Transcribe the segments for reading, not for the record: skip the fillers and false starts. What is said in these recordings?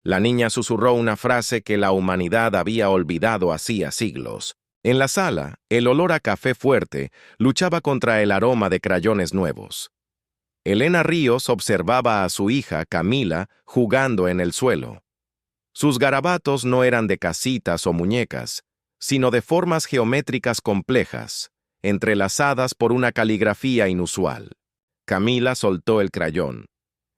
La niña susurró una frase que la humanidad había olvidado hacía siglos. En la sala, el olor a café fuerte luchaba contra el aroma de crayones nuevos. Elena Ríos observaba a su hija, Camila, jugando en el suelo. Sus garabatos no eran de casitas o muñecas, sino de formas geométricas complejas, entrelazadas por una caligrafía inusual. Camila soltó el crayón.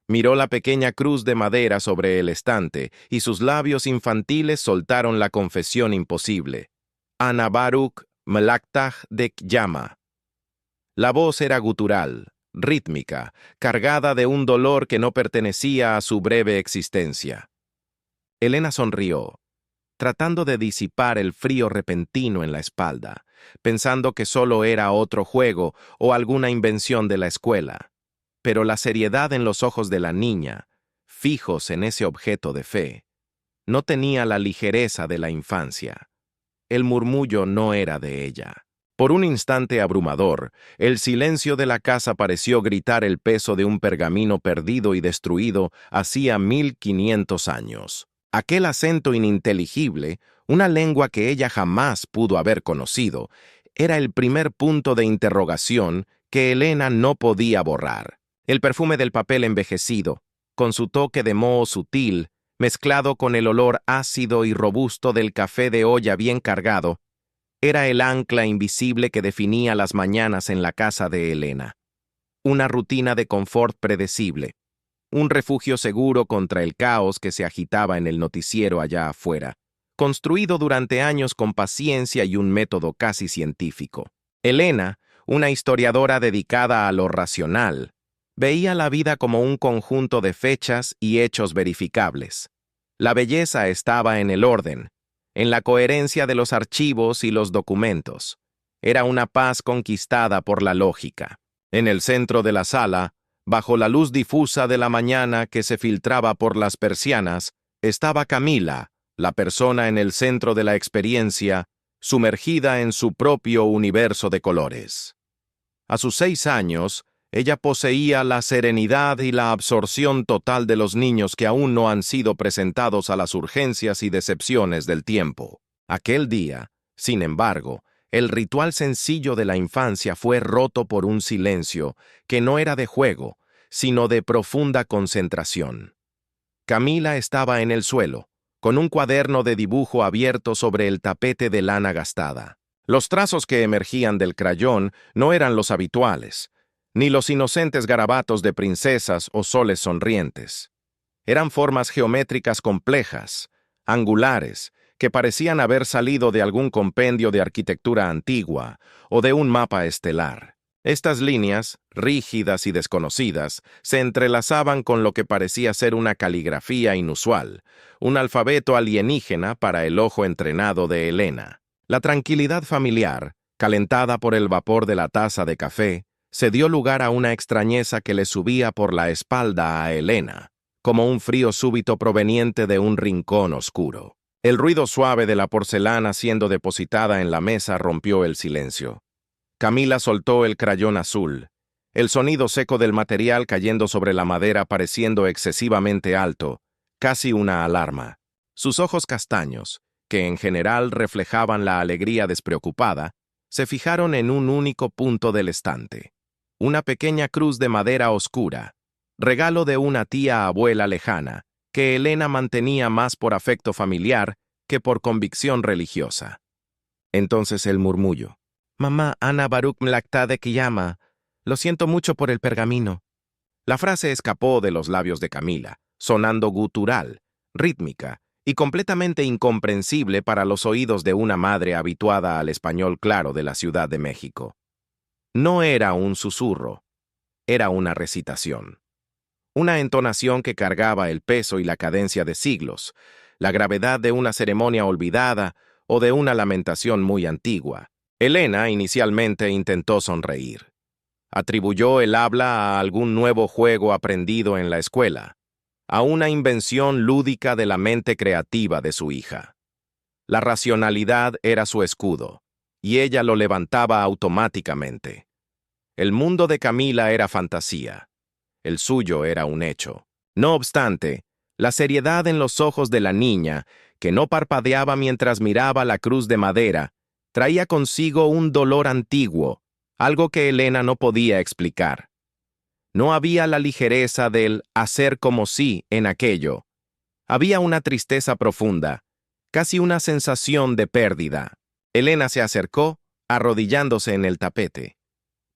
Miró la pequeña cruz de madera sobre el estante y sus labios infantiles soltaron la confesión imposible. Ana Baruch Mlaktag de Yama. La voz era gutural, rítmica, cargada de un dolor que no pertenecía a su breve existencia. Elena sonrió, tratando de disipar el frío repentino en la espalda, pensando que solo era otro juego o alguna invención de la escuela. Pero la seriedad en los ojos de la niña, fijos en ese objeto de fe, no tenía la ligereza de la infancia. El murmullo no era de ella. Por un instante abrumador, el silencio de la casa pareció gritar el peso de un pergamino perdido y destruido hacía 1500 años. Aquel acento ininteligible, una lengua que ella jamás pudo haber conocido, era el primer punto de interrogación que Elena no podía borrar. El perfume del papel envejecido, con su toque de moho sutil, mezclado con el olor ácido y robusto del café de olla bien cargado, era el ancla invisible que definía las mañanas en la casa de Elena. Una rutina de confort predecible, un refugio seguro contra el caos que se agitaba en el noticiero allá afuera, construido durante años con paciencia y un método casi científico. Elena, una historiadora dedicada a lo racional, veía la vida como un conjunto de fechas y hechos verificables. La belleza estaba en el orden, en la coherencia de los archivos y los documentos. Era una paz conquistada por la lógica. En el centro de la sala, bajo la luz difusa de la mañana que se filtraba por las persianas, estaba Camila, la persona en el centro de la experiencia, sumergida en su propio universo de colores. A sus 6 años, ella poseía la serenidad y la absorción total de los niños que aún no han sido presentados a las urgencias y decepciones del tiempo. Aquel día, sin embargo, el ritual sencillo de la infancia fue roto por un silencio que no era de juego, sino de profunda concentración. Camila estaba en el suelo, con un cuaderno de dibujo abierto sobre el tapete de lana gastada. Los trazos que emergían del crayón no eran los habituales, ni los inocentes garabatos de princesas o soles sonrientes. Eran formas geométricas complejas, angulares, que parecían haber salido de algún compendio de arquitectura antigua o de un mapa estelar. Estas líneas, rígidas y desconocidas, se entrelazaban con lo que parecía ser una caligrafía inusual, un alfabeto alienígena para el ojo entrenado de Elena. La tranquilidad familiar, calentada por el vapor de la taza de café, se dio lugar a una extrañeza que le subía por la espalda a Elena, como un frío súbito proveniente de un rincón oscuro. El ruido suave de la porcelana siendo depositada en la mesa rompió el silencio. Camila soltó el crayón azul, el sonido seco del material cayendo sobre la madera pareciendo excesivamente alto, casi una alarma. Sus ojos castaños, que en general reflejaban la alegría despreocupada, se fijaron en un único punto del estante. Una pequeña cruz de madera oscura, regalo de una tía abuela lejana, que Elena mantenía más por afecto familiar que por convicción religiosa. Entonces el murmullo. «Mamá, Ana Baruch Mlaktag de Yama, lo siento mucho por el pergamino». La frase escapó de los labios de Camila, sonando gutural, rítmica y completamente incomprensible para los oídos de una madre habituada al español claro de la Ciudad de México. No era un susurro, era una recitación. Una entonación que cargaba el peso y la cadencia de siglos, la gravedad de una ceremonia olvidada o de una lamentación muy antigua. Elena inicialmente intentó sonreír. Atribuyó el habla a algún nuevo juego aprendido en la escuela, a una invención lúdica de la mente creativa de su hija. La racionalidad era su escudo, y ella lo levantaba automáticamente. El mundo de Camila era fantasía. El suyo era un hecho. No obstante, La seriedad en los ojos de la niña, que no parpadeaba mientras miraba la cruz de madera, traía consigo un dolor antiguo, algo que Elena no podía explicar. No había la ligereza del hacer como si en aquello. Había una tristeza profunda, casi una sensación de pérdida. Elena se acercó, arrodillándose en el tapete.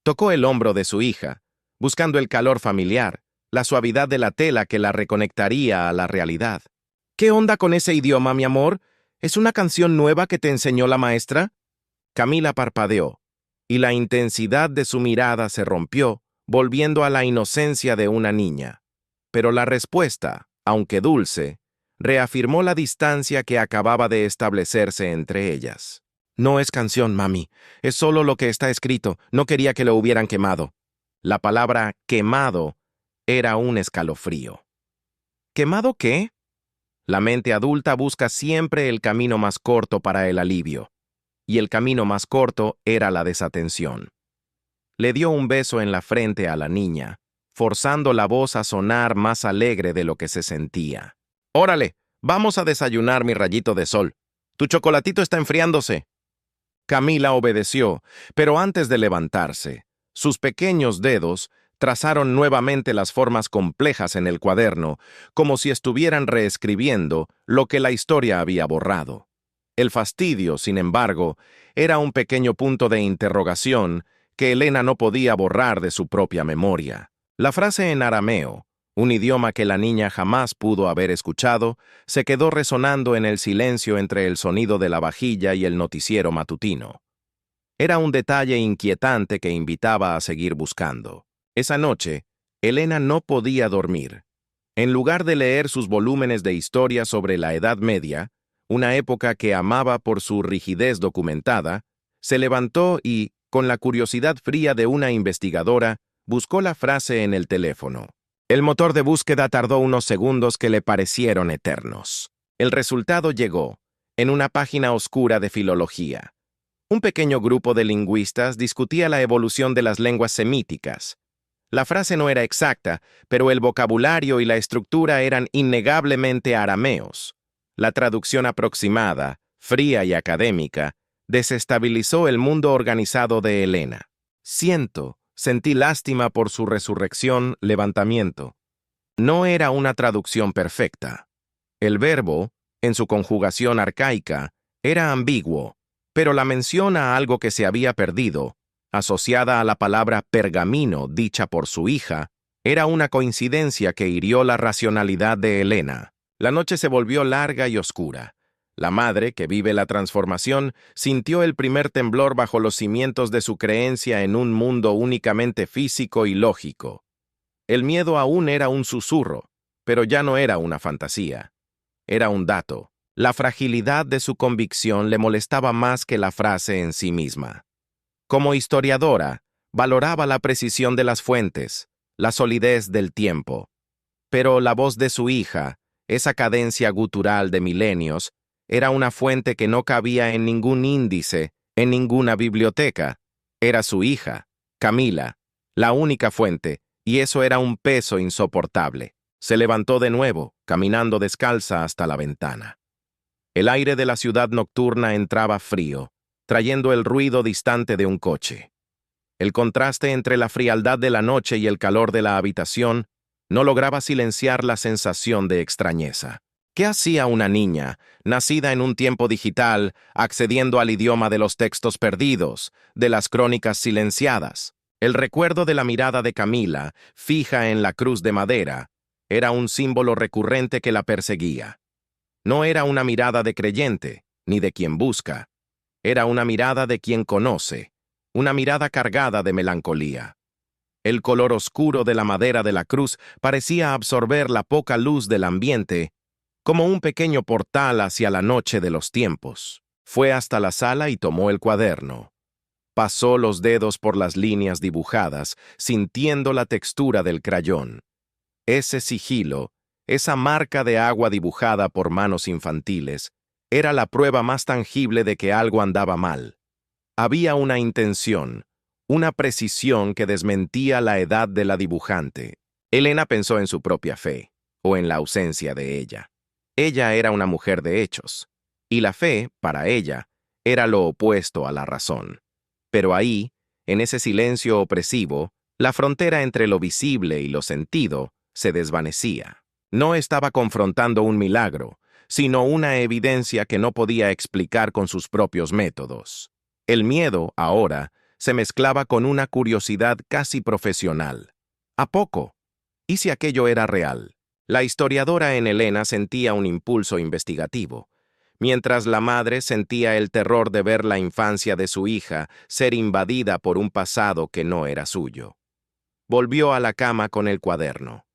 Tocó el hombro de su hija, buscando el calor familiar, la suavidad de la tela que la reconectaría a la realidad. ¿Qué onda con ese idioma, mi amor? ¿Es una canción nueva que te enseñó la maestra? Camila parpadeó, y la intensidad de su mirada se rompió, volviendo a la inocencia de una niña. Pero la respuesta, aunque dulce, reafirmó la distancia que acababa de establecerse entre ellas. No es canción, mami. Es solo lo que está escrito. No quería que lo hubieran quemado. La palabra quemado era un escalofrío. ¿Quemado qué? La mente adulta busca siempre el camino más corto para el alivio, y el camino más corto era la desatención. Le dio un beso en la frente a la niña, forzando la voz a sonar más alegre de lo que se sentía. «Órale, vamos a desayunar, mi rayito de sol. Tu chocolatito está enfriándose». Camila obedeció, pero antes de levantarse, sus pequeños dedos trazaron nuevamente las formas complejas en el cuaderno, como si estuvieran reescribiendo lo que la historia había borrado. El fastidio, sin embargo, era un pequeño punto de interrogación que Elena no podía borrar de su propia memoria. La frase en arameo, un idioma que la niña jamás pudo haber escuchado, se quedó resonando en el silencio entre el sonido de la vajilla y el noticiero matutino. Era un detalle inquietante que invitaba a seguir buscando. Esa noche, Elena no podía dormir. En lugar de leer sus volúmenes de historia sobre la Edad Media, una época que amaba por su rigidez documentada, se levantó y, con la curiosidad fría de una investigadora, buscó la frase en el teléfono. El motor de búsqueda tardó unos segundos que le parecieron eternos. El resultado llegó, en una página oscura de filología. Un pequeño grupo de lingüistas discutía la evolución de las lenguas semíticas. La frase no era exacta, pero el vocabulario y la estructura eran innegablemente arameos. La traducción aproximada, fría y académica, desestabilizó el mundo organizado de Elena. Sentí lástima por su resurrección, levantamiento. No era una traducción perfecta. El verbo, en su conjugación arcaica, era ambiguo, pero la mención a algo que se había perdido, asociada a la palabra pergamino dicha por su hija, era una coincidencia que hirió la racionalidad de Elena. La noche se volvió larga y oscura. La madre, que vive la transformación, sintió el primer temblor bajo los cimientos de su creencia en un mundo únicamente físico y lógico. El miedo aún era un susurro, pero ya no era una fantasía. Era un dato. La fragilidad de su convicción le molestaba más que la frase en sí misma. Como historiadora, valoraba la precisión de las fuentes, la solidez del tiempo. Pero la voz de su hija, esa cadencia gutural de milenios, era una fuente que no cabía en ningún índice, en ninguna biblioteca. Era su hija, Camila, la única fuente, y eso era un peso insoportable. Se levantó de nuevo, caminando descalza hasta la ventana. El aire de la ciudad nocturna entraba frío, trayendo el ruido distante de un coche. El contraste entre la frialdad de la noche y el calor de la habitación no lograba silenciar la sensación de extrañeza. ¿Qué hacía una niña, nacida en un tiempo digital, accediendo al idioma de los textos perdidos, de las crónicas silenciadas? El recuerdo de la mirada de Camila, fija en la cruz de madera, era un símbolo recurrente que la perseguía. No era una mirada de creyente, ni de quien busca. Era una mirada de quien conoce, una mirada cargada de melancolía. El color oscuro de la madera de la cruz parecía absorber la poca luz del ambiente, como un pequeño portal hacia la noche de los tiempos. Fue hasta la sala y tomó el cuaderno. Pasó los dedos por las líneas dibujadas, sintiendo la textura del crayón. Ese sigilo, esa marca de agua dibujada por manos infantiles, era la prueba más tangible de que algo andaba mal. Había una intención, una precisión que desmentía la edad de la dibujante. Elena pensó en su propia fe. o en la ausencia de ella. Ella era una mujer de hechos, y la fe, para ella, era lo opuesto a la razón. Pero ahí, en ese silencio opresivo, la frontera entre lo visible y lo sentido se desvanecía. No estaba confrontando un milagro, sino una evidencia que no podía explicar con sus propios métodos. El miedo, ahora, se mezclaba con una curiosidad casi profesional. ¿A poco? ¿Y si aquello era real? La historiadora en Elena sentía un impulso investigativo, mientras la madre sentía el terror de ver la infancia de su hija ser invadida por un pasado que no era suyo. Volvió a la cama con el cuaderno.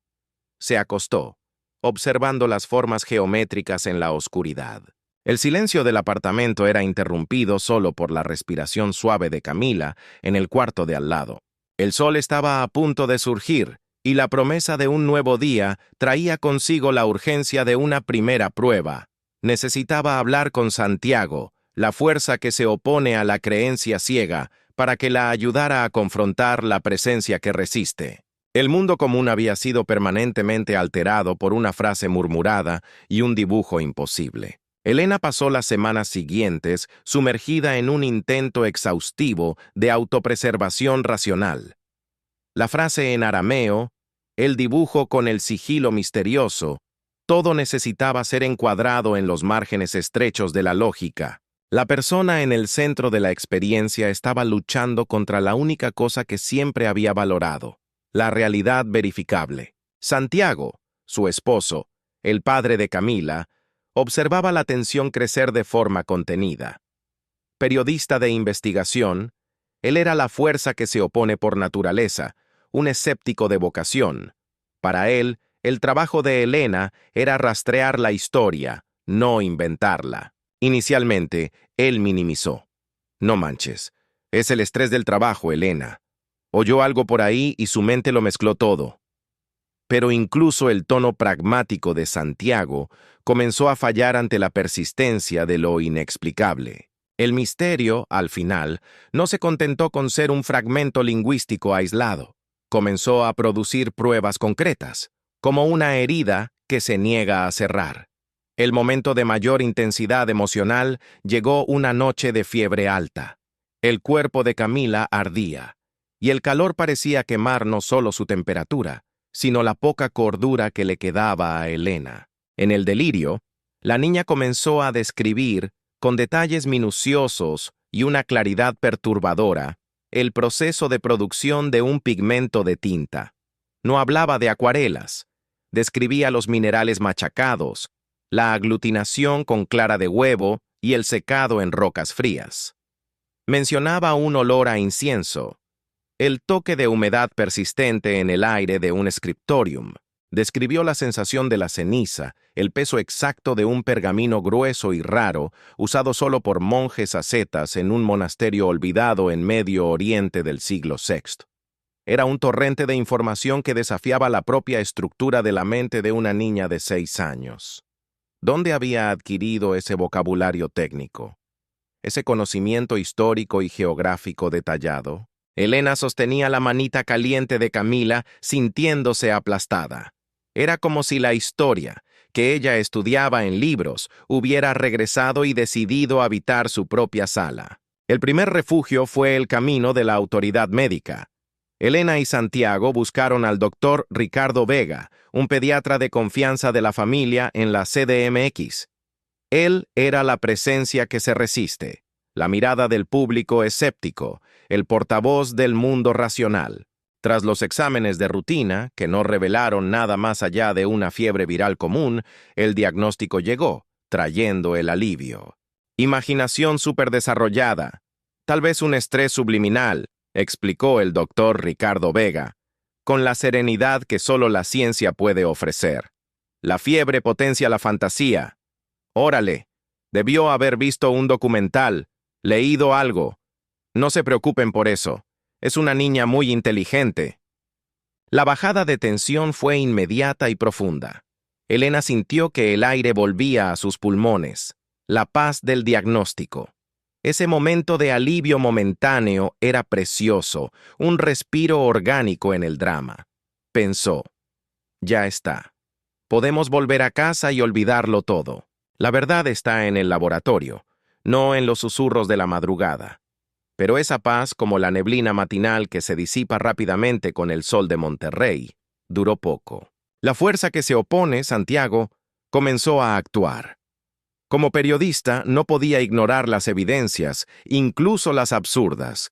Se acostó, observando las formas geométricas en la oscuridad. El silencio del apartamento era interrumpido solo por la respiración suave de Camila en el cuarto de al lado. El sol estaba a punto de surgir, y la promesa de un nuevo día traía consigo la urgencia de una primera prueba. Necesitaba hablar con Santiago, la fuerza que se opone a la creencia ciega, para que la ayudara a confrontar la presencia que resiste. El mundo común había sido permanentemente alterado por una frase murmurada y un dibujo imposible. Elena pasó las semanas siguientes sumergida en un intento exhaustivo de autopreservación racional. La frase en arameo, el dibujo con el sigilo misterioso, todo necesitaba ser encuadrado en los márgenes estrechos de la lógica. La persona en el centro de la experiencia estaba luchando contra la única cosa que siempre había valorado, la realidad verificable. Santiago, su esposo, el padre de Camila, observaba la tensión crecer de forma contenida. Periodista de investigación, él era la fuerza que se opone por naturaleza, un escéptico de vocación. Para él, el trabajo de Elena era rastrear la historia, no inventarla. Inicialmente, él minimizó. No manches, es el estrés del trabajo, Elena. Oyó algo por ahí y su mente lo mezcló todo. Pero incluso el tono pragmático de Santiago comenzó a fallar ante la persistencia de lo inexplicable. El misterio, al final, no se contentó con ser un fragmento lingüístico aislado. Comenzó a producir pruebas concretas, como una herida que se niega a cerrar. El momento de mayor intensidad emocional llegó una noche de fiebre alta. El cuerpo de Camila ardía, y el calor parecía quemar no solo su temperatura, sino la poca cordura que le quedaba a Elena. En el delirio, la niña comenzó a describir, con detalles minuciosos y una claridad perturbadora, el proceso de producción de un pigmento de tinta. No hablaba de acuarelas, describía los minerales machacados, la aglutinación con clara de huevo y el secado en rocas frías. Mencionaba un olor a incienso, el toque de humedad persistente en el aire de un scriptorium. Describió la sensación de la ceniza, el peso exacto de un pergamino grueso y raro, usado solo por monjes ascetas en un monasterio olvidado en Medio Oriente del siglo VI. Era un torrente de información que desafiaba la propia estructura de la mente de una niña de 6 años. ¿Dónde había adquirido ese vocabulario técnico? Ese conocimiento histórico y geográfico detallado. Elena sostenía la manita caliente de Camila, sintiéndose aplastada. Era como si la historia, que ella estudiaba en libros, hubiera regresado y decidido habitar su propia sala. El primer refugio fue el camino de la autoridad médica. Elena y Santiago buscaron al doctor Ricardo Vega, un pediatra de confianza de la familia en la CDMX. Él era la presencia que se resiste, la mirada del público escéptico, el portavoz del mundo racional. Tras los exámenes de rutina, que no revelaron nada más allá de una fiebre viral común, el diagnóstico llegó, trayendo el alivio. Imaginación superdesarrollada, tal vez un estrés subliminal, explicó el doctor Ricardo Vega, con la serenidad que solo la ciencia puede ofrecer. La fiebre potencia la fantasía. Órale, debió haber visto un documental, leído algo. No se preocupen por eso. Es una niña muy inteligente. La bajada de tensión fue inmediata y profunda. Elena sintió que el aire volvía a sus pulmones. La paz del diagnóstico. Ese momento de alivio momentáneo era precioso, un respiro orgánico en el drama. Pensó, ya está. Podemos volver a casa y olvidarlo todo. La verdad está en el laboratorio, no en los susurros de la madrugada. Pero esa paz, como la neblina matinal que se disipa rápidamente con el sol de Monterrey, duró poco. La fuerza que se opone, Santiago, comenzó a actuar. Como periodista, no podía ignorar las evidencias, incluso las absurdas.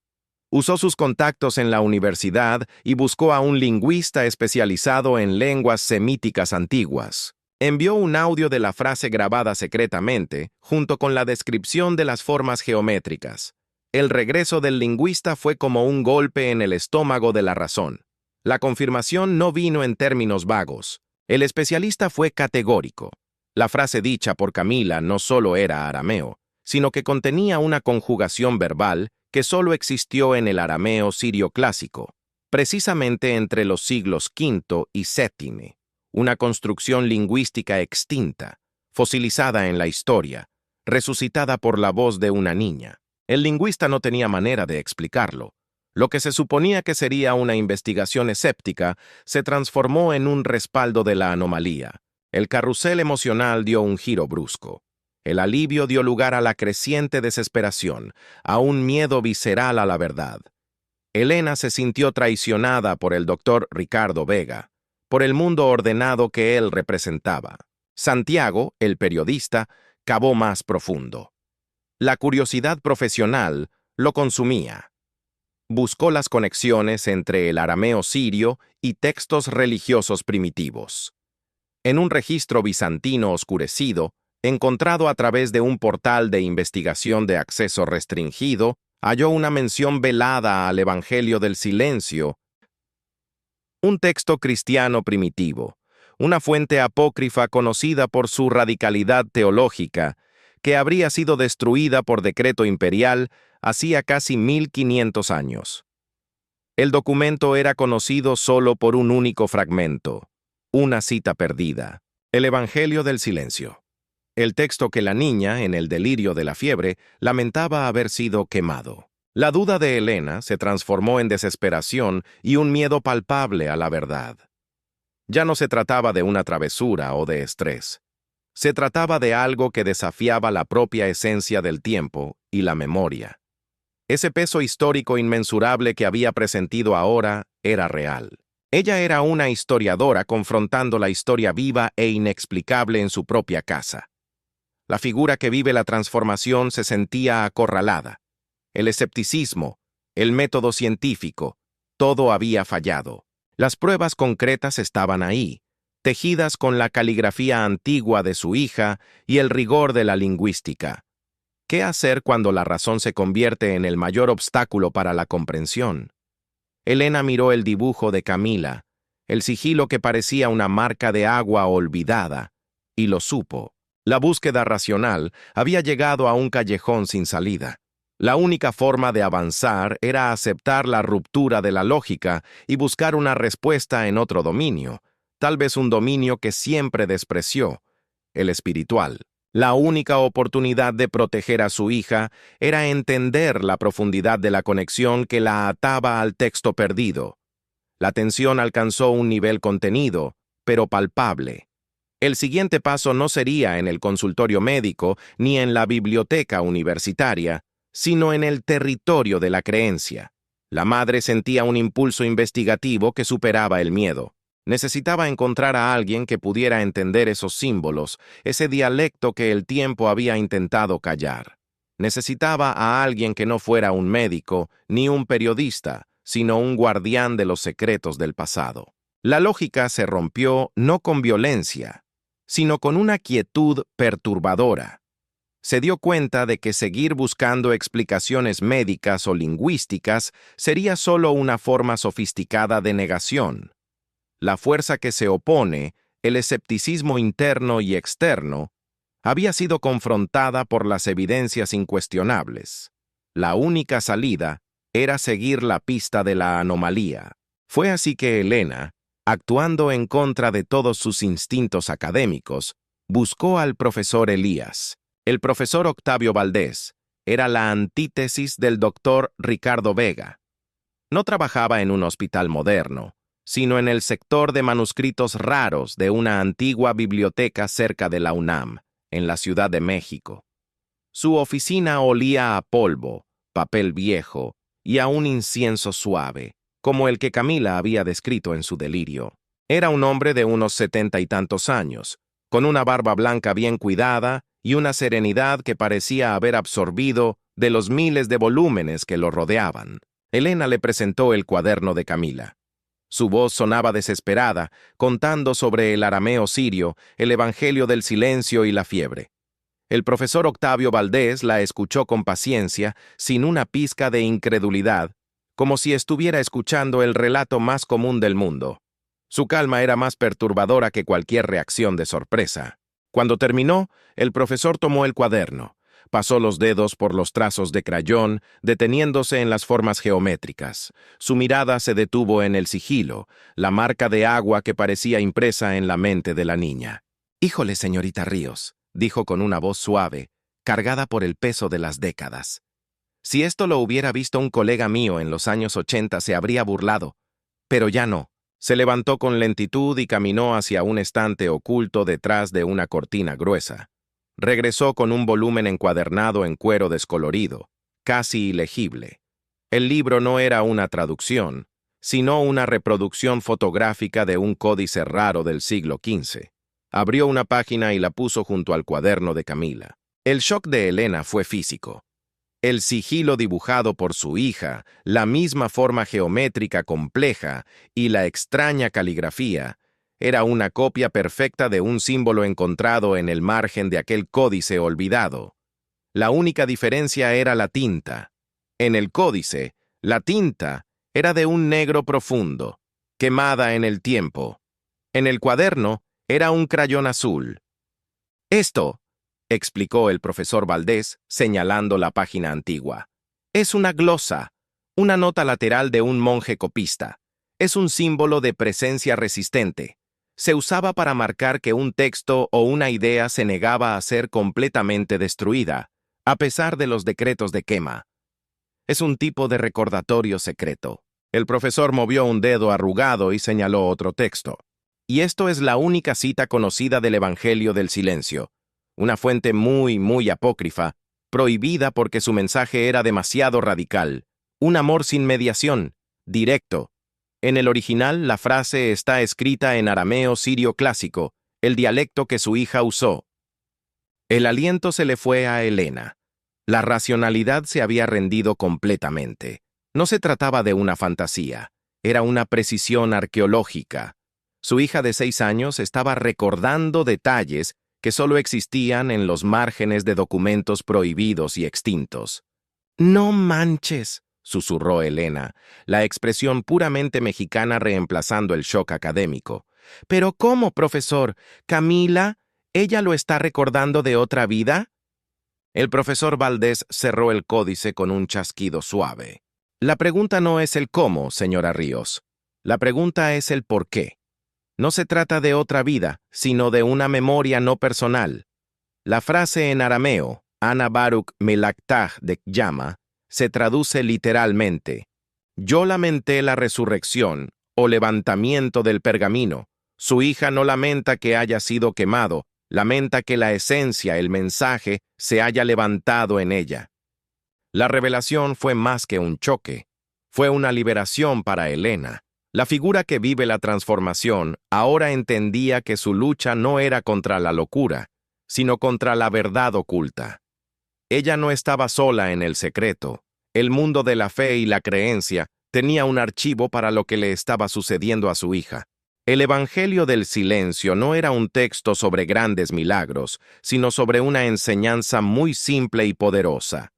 Usó sus contactos en la universidad y buscó a un lingüista especializado en lenguas semíticas antiguas. Envió un audio de la frase grabada secretamente, junto con la descripción de las formas geométricas. El regreso del lingüista fue como un golpe en el estómago de la razón. La confirmación no vino en términos vagos. El especialista fue categórico. La frase dicha por Camila no solo era arameo, sino que contenía una conjugación verbal que solo existió en el arameo sirio clásico, precisamente entre los siglos V y VII, una construcción lingüística extinta, fosilizada en la historia, resucitada por la voz de una niña. El lingüista no tenía manera de explicarlo. Lo que se suponía que sería una investigación escéptica se transformó en un respaldo de la anomalía. El carrusel emocional dio un giro brusco. El alivio dio lugar a la creciente desesperación, a un miedo visceral a la verdad. Elena se sintió traicionada por el doctor Ricardo Vega, por el mundo ordenado que él representaba. Santiago, el periodista, cavó más profundo. La curiosidad profesional lo consumía. Buscó las conexiones entre el arameo sirio y textos religiosos primitivos. En un registro bizantino oscurecido, encontrado a través de un portal de investigación de acceso restringido, halló una mención velada al Evangelio del Silencio, un texto cristiano primitivo, una fuente apócrifa conocida por su radicalidad teológica, que habría sido destruida por decreto imperial hacía casi 1500 años. El documento era conocido solo por un único fragmento, una cita perdida, el Evangelio del Silencio. El texto que la niña, en el delirio de la fiebre, lamentaba haber sido quemado. La duda de Elena se transformó en desesperación y un miedo palpable a la verdad. Ya no se trataba de una travesura o de estrés. Se trataba de algo que desafiaba la propia esencia del tiempo y la memoria. Ese peso histórico inmensurable que había presentido ahora era real. Ella era una historiadora confrontando la historia viva e inexplicable en su propia casa. La figura que vive la transformación se sentía acorralada. El escepticismo, el método científico, todo había fallado. Las pruebas concretas estaban ahí, tejidas con la caligrafía antigua de su hija y el rigor de la lingüística. ¿Qué hacer cuando la razón se convierte en el mayor obstáculo para la comprensión? Elena miró el dibujo de Camila, el sigilo que parecía una marca de agua olvidada, y lo supo. La búsqueda racional había llegado a un callejón sin salida. La única forma de avanzar era aceptar la ruptura de la lógica y buscar una respuesta en otro dominio, tal vez un dominio que siempre despreció, el espiritual. La única oportunidad de proteger a su hija era entender la profundidad de la conexión que la ataba al texto perdido. La tensión alcanzó un nivel contenido, pero palpable. El siguiente paso no sería en el consultorio médico ni en la biblioteca universitaria, sino en el territorio de la creencia. La madre sentía un impulso investigativo que superaba el miedo. Necesitaba encontrar a alguien que pudiera entender esos símbolos, ese dialecto que el tiempo había intentado callar. Necesitaba a alguien que no fuera un médico ni un periodista, sino un guardián de los secretos del pasado. La lógica se rompió no con violencia, sino con una quietud perturbadora. Se dio cuenta de que seguir buscando explicaciones médicas o lingüísticas sería solo una forma sofisticada de negación. La fuerza que se opone, el escepticismo interno y externo, había sido confrontada por las evidencias incuestionables. La única salida era seguir la pista de la anomalía. Fue así que Elena, actuando en contra de todos sus instintos académicos, buscó al profesor Elías. El profesor Octavio Valdés era la antítesis del doctor Ricardo Vega. No trabajaba en un hospital moderno, sino en el sector de manuscritos raros de una antigua biblioteca cerca de la UNAM, en la Ciudad de México. Su oficina olía a polvo, papel viejo y a un incienso suave, como el que Camila había descrito en su delirio. Era un hombre de unos 70 y tantos años, con una barba blanca bien cuidada y una serenidad que parecía haber absorbido de los miles de volúmenes que lo rodeaban. Elena le presentó el cuaderno de Camila. Su voz sonaba desesperada, contando sobre el arameo sirio, el evangelio del silencio y la fiebre. El profesor Octavio Valdés la escuchó con paciencia, sin una pizca de incredulidad, como si estuviera escuchando el relato más común del mundo. Su calma era más perturbadora que cualquier reacción de sorpresa. Cuando terminó, el profesor tomó el cuaderno, pasó los dedos por los trazos de crayón, deteniéndose en las formas geométricas. Su mirada se detuvo en el sigilo, la marca de agua que parecía impresa en la mente de la niña. «Híjole, señorita Ríos», dijo con una voz suave, cargada por el peso de las décadas. «Si esto lo hubiera visto un colega mío en los años 80 se habría burlado, pero ya no». Se levantó con lentitud y caminó hacia un estante oculto detrás de una cortina gruesa. Regresó con un volumen encuadernado en cuero descolorido, casi ilegible. El libro no era una traducción, sino una reproducción fotográfica de un códice raro del siglo XV. Abrió una página y la puso junto al cuaderno de Camila. El shock de Elena fue físico. El sigilo dibujado por su hija, la misma forma geométrica compleja y la extraña caligrafía, era una copia perfecta de un símbolo encontrado en el margen de aquel códice olvidado. La única diferencia era la tinta. En el códice, la tinta era de un negro profundo, quemada en el tiempo. En el cuaderno era un crayón azul. «Esto», explicó el profesor Valdés, señalando la página antigua, «es una glosa, una nota lateral de un monje copista. Es un símbolo de presencia resistente. Se usaba para marcar que un texto o una idea se negaba a ser completamente destruida, a pesar de los decretos de quema. Es un tipo de recordatorio secreto». El profesor movió un dedo arrugado y señaló otro texto. «Y esto es la única cita conocida del Evangelio del Silencio. Una fuente muy apócrifa, prohibida porque su mensaje era demasiado radical. Un amor sin mediación, directo. En el original, la frase está escrita en arameo sirio clásico, el dialecto que su hija usó». El aliento se le fue a Elena. La racionalidad se había rendido completamente. No se trataba de una fantasía, era una precisión arqueológica. Su hija de 6 años estaba recordando detalles que solo existían en los márgenes de documentos prohibidos y extintos. «No manches», susurró Elena, la expresión puramente mexicana reemplazando el shock académico. «¿Pero cómo, profesor? ¿Camila? ¿Ella lo está recordando de otra vida?» El profesor Valdés cerró el códice con un chasquido suave. «La pregunta no es el cómo, señora Ríos. La pregunta es el por qué. No se trata de otra vida, sino de una memoria no personal. La frase en arameo, Ana Baruch Melaktah de Llama, se traduce literalmente: «Yo lamenté la resurrección o levantamiento del pergamino. Su hija no lamenta que haya sido quemado, lamenta que la esencia, el mensaje, se haya levantado en ella». La revelación fue más que un choque. Fue una liberación para Elena. La figura que vive la transformación ahora entendía que su lucha no era contra la locura, sino contra la verdad oculta. Ella no estaba sola en el secreto. El mundo de la fe y la creencia tenía un archivo para lo que le estaba sucediendo a su hija. El Evangelio del Silencio no era un texto sobre grandes milagros, sino sobre una enseñanza muy simple y poderosa.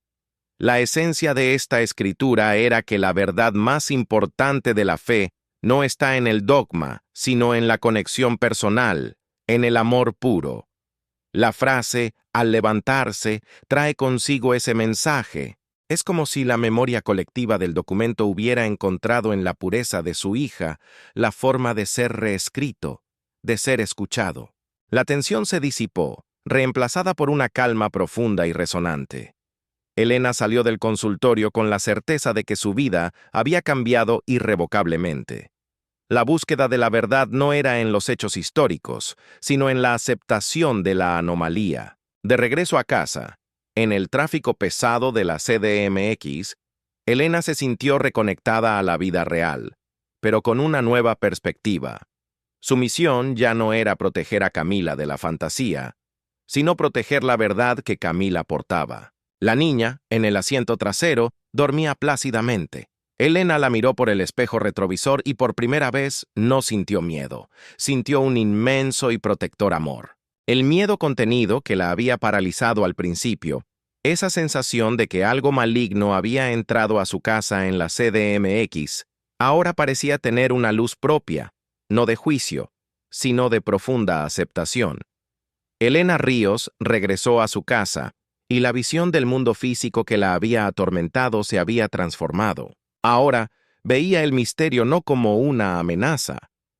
La esencia de esta escritura era que la verdad más importante de la fe no está en el dogma, sino en la conexión personal, en el amor puro. La frase, al levantarse, trae consigo ese mensaje. Es como si la memoria colectiva del documento hubiera encontrado en la pureza de su hija la forma de ser reescrito, de ser escuchado. La tensión se disipó, reemplazada por una calma profunda y resonante. Elena salió del consultorio con la certeza de que su vida había cambiado irrevocablemente. La búsqueda de la verdad no era en los hechos históricos, sino en la aceptación de la anomalía. De regreso a casa, en el tráfico pesado de la CDMX, Elena se sintió reconectada a la vida real, pero con una nueva perspectiva. Su misión ya no era proteger a Camila de la fantasía, sino proteger la verdad que Camila portaba. La niña, en el asiento trasero, dormía plácidamente. Elena la miró por el espejo retrovisor y por primera vez no sintió miedo. Sintió un inmenso y protector amor. El miedo contenido que la había paralizado al principio, esa sensación de que algo maligno había entrado a su casa en la CDMX, ahora parecía tener una luz propia, no de juicio, sino de profunda aceptación. Elena Ríos regresó a su casa, y la visión del mundo físico que la había atormentado se había transformado. Ahora veía el misterio no como una amenaza,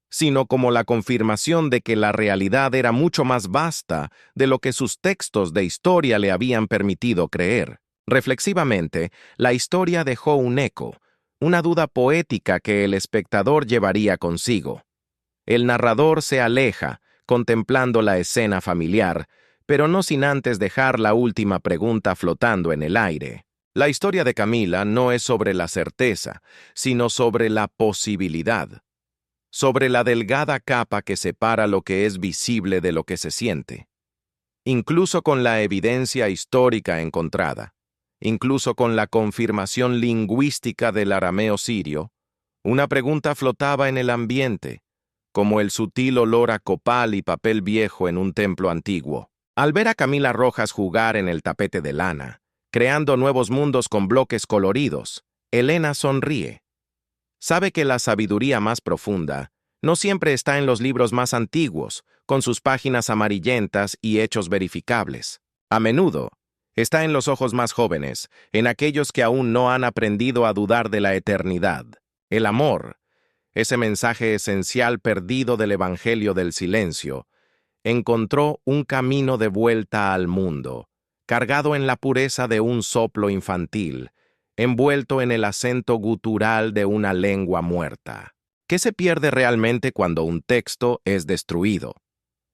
sino como la confirmación de que la realidad era mucho más vasta de lo que sus textos de historia le habían permitido creer. Reflexivamente, la historia dejó un eco, una duda poética que el espectador llevaría consigo. El narrador se aleja, contemplando la escena familiar, pero no sin antes dejar la última pregunta flotando en el aire. La historia de Camila no es sobre la certeza, sino sobre la posibilidad, sobre la delgada capa que separa lo que es visible de lo que se siente. Incluso con la evidencia histórica encontrada, incluso con la confirmación lingüística del arameo sirio, una pregunta flotaba en el ambiente, como el sutil olor a copal y papel viejo en un templo antiguo. Al ver a Camila Rojas jugar en el tapete de lana, creando nuevos mundos con bloques coloridos, Elena sonríe. Sabe que la sabiduría más profunda no siempre está en los libros más antiguos, con sus páginas amarillentas y hechos verificables. A menudo, está en los ojos más jóvenes, en aquellos que aún no han aprendido a dudar de la eternidad. El amor, ese mensaje esencial perdido del Evangelio del Silencio, encontró un camino de vuelta al mundo, cargado en la pureza de un soplo infantil, envuelto en el acento gutural de una lengua muerta. ¿Qué se pierde realmente cuando un texto es destruido?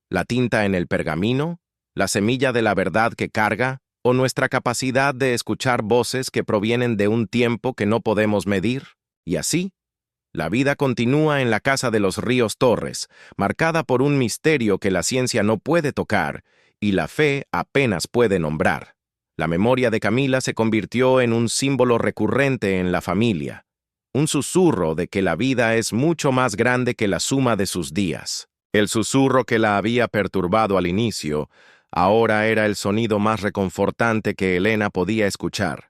¿La tinta en el pergamino? ¿La semilla de la verdad que carga? ¿O nuestra capacidad de escuchar voces que provienen de un tiempo que no podemos medir? Y así, la vida continúa en la casa de los Ríos Torres, marcada por un misterio que la ciencia no puede tocar y la fe apenas puede nombrar. La memoria de Camila se convirtió en un símbolo recurrente en la familia, un susurro de que la vida es mucho más grande que la suma de sus días. El susurro que la había perturbado al inicio, ahora era el sonido más reconfortante que Elena podía escuchar.